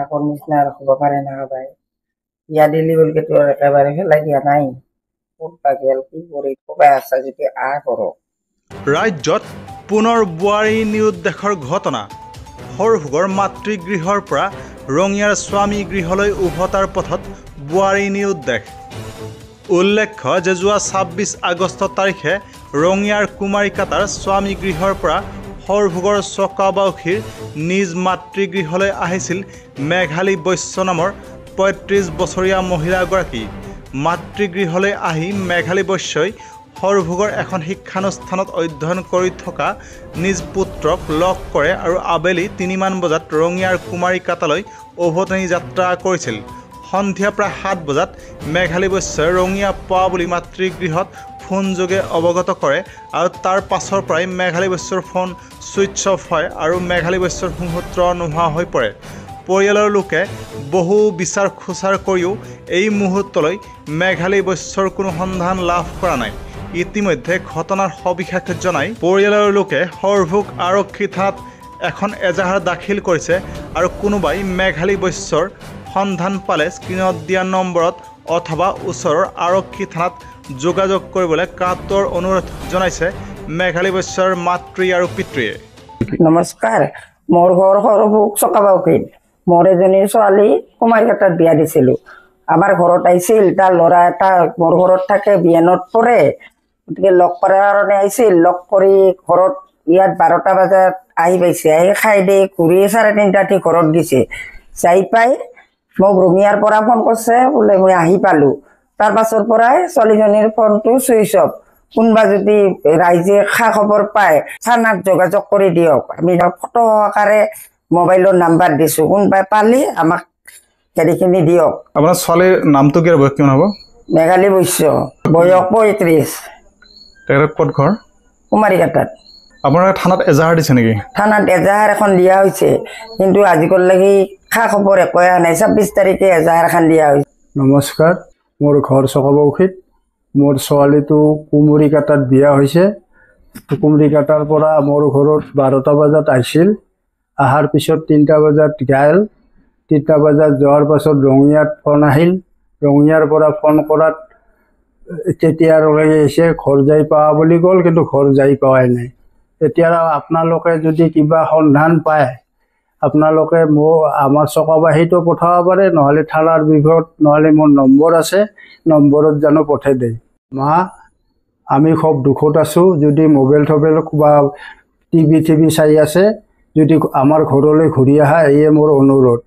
আগৰ নিচিনা ৰাখিব পাৰে না ভাই ইয়া দিলি বলকে তোৰ একেবাৰে ফেলাই দিয়া নাই ক'ত পাগল কি কৰি কবাই আছা যদি কৰক ৰাজ্যত পুনৰ বোৱাৰী নিৰুদ্দেশৰ ঘটনা সৰভোগৰ মাতৃগৃহৰ পৰা ৰঙিয়াৰ স্বামী গৃহলৈ উভতাৰ পথত বোৱাৰী নিৰুদ্দেশ উল্লেখ্য যে যোৱা ২৬ আগষ্ট তাৰিখে ৰঙিয়াৰ কুমাৰীকাটাৰ স্বামী গৃহৰ পৰা সৰভোগৰ চকাবাউসীৰ নিজ মাতৃগৃহলৈ আহিছিল মেঘালী বৈশ্য নামৰ ৩৫ বছৰীয়া মহিলাগৰাকী মাতৃগৃহলৈ আহি মেঘালী বৈশ্যই সৰভোগৰ এখন শিক্ষানুষ্ঠানত অধ্যয়ন কৰি থকা নিজ পুত্ৰক লগ কৰে আৰু আবেলি ৩মান বজাত ৰঙিয়াৰ কুমাৰীকাটালৈ উভতনি যাত্ৰা কৰিছিল সন্ধিয়া প্ৰায় ৭ বজাত মেঘালী বৈশ্যই ৰঙিয়া পোৱা বুলি মাতৃগৃহত ফোনযোগে অৱগত কৰে আৰু তাৰ পাছৰ পৰাই মেঘালী বৈশ্যৰ ফোন ছুইচ অফ হয় আৰু মেঘালী বৈশ্যৰ সংসূত্ৰ নোহোৱা হৈ পৰে পৰিয়ালৰ লোকে বহু বিচাৰ খোচাৰ কৰিও এই মুহূৰ্তলৈ মেঘালী বৈশ্যৰ কোনো সন্ধান লাভ কৰা নাই ইতিমধ্যে ঘটনাৰ সবিশেষ জনাই পৰিয়ালৰ লোকে সৰভোগ আৰক্ষী থানাত এখন এজাহাৰ দাখিল কৰিছে আৰু কোনোবাই মেঘালী বৈশ্যৰ সন্ধান পালে স্ক্ৰীনত দিয়া নম্বৰত অথবা ওচৰৰ আৰক্ষী থানাত যোগাযোগ কৰিবলৈ কাতৰ অনুৰোধ জনাইছে মেঘালী বৈশ্যৰ মাতৃ আৰু পিতৃয়ে নমস্কাৰ মোৰ ঘৰ সৰভোগ চকাবাউসীত মোৰ এজনী ছোৱালী কুমাৰীকাটাত বিয়া দিছিলোঁ আমাৰ ঘৰত আহিছিল তাৰ ল'ৰা এটা মোৰ ঘৰত থাকে বিয়ানত পৰে গতিকে লগ কৰাৰ কাৰণে আহিছিল লগ কৰি ঘৰত ইয়াত ১২টা বজাত আহি পাইছে আহি খাই দি ঘূৰি ৩:৩০ ঘৰত গৈছে যাই পাই মোক ৰঙিয়াৰ পৰা ফোন কৰিছে বোলে মই আহি পালোঁ তাৰ পাছৰ পৰাই ছোৱালীজনীৰ ফোনটো ছুইচ অফ কোনোবা যদি ৰাইজে খা খবৰ পায় থানাত যোগাযোগ কৰি দিয়ক আমি ফটো সহকাৰে মোবাইলৰ নাম্বাৰ দিছোঁ কোনোবাই পালি আমাক হেৰিখিনি দিয়ক আপোনাৰ ছোৱালীৰ নামটো কি বয়স কিমান হ'ব মেঘালী বৈশ্য বয়স ৩৫ তেখেতৰ ক'ত ঘৰ কুমাৰীকাটাত আপোনাৰ থানাত এজাহাৰ দিছে নেকি থানাত এজাহাৰ এখন দিয়া হৈছে কিন্তু আজিকালি খা খবৰ একোৱে অহা নাই ২৬ তাৰিখে এজাহাৰ এখন দিয়া হৈছে নমস্কাৰ মোৰ ঘৰ চকাবাউসীত মোৰ ছোৱালীটো কুমাৰীকাটাত বিয়া হৈছে কুমাৰীকাটাৰ পৰা মোৰ ঘৰত ১২টা বজাত আহিছিল অহাৰ পিছত ৩টা বজাত গ'ল ৩টা বজাত যোৱাৰ পাছত ৰঙিয়াত ফোন আহিল ৰঙিয়াৰ পৰা ফোন কৰাত তেতিয়ালৈকে আহিছে ঘৰ যাই পাৱা বুলি ক'ল কিন্তু ঘৰ যাই পোৱাই নাই এতিয়া আপোনালোকে যদি কিবা সন্ধান পায় আপোনালোকে আমাৰ চকাবাহীটো পঠাব পাৰে নহ'লে থানাৰ বিভাগত নহ'লে মোৰ নম্বৰ আছে নম্বৰত জানো পঠাই দিয়ে মা আমি খুব দুখত আছোঁ যদি মোবাইল থবেল বা টিভি চাই আছে যদি আমাৰ ঘৰলৈ ঘূৰি আহা এয়ে মোৰ অনুৰোধ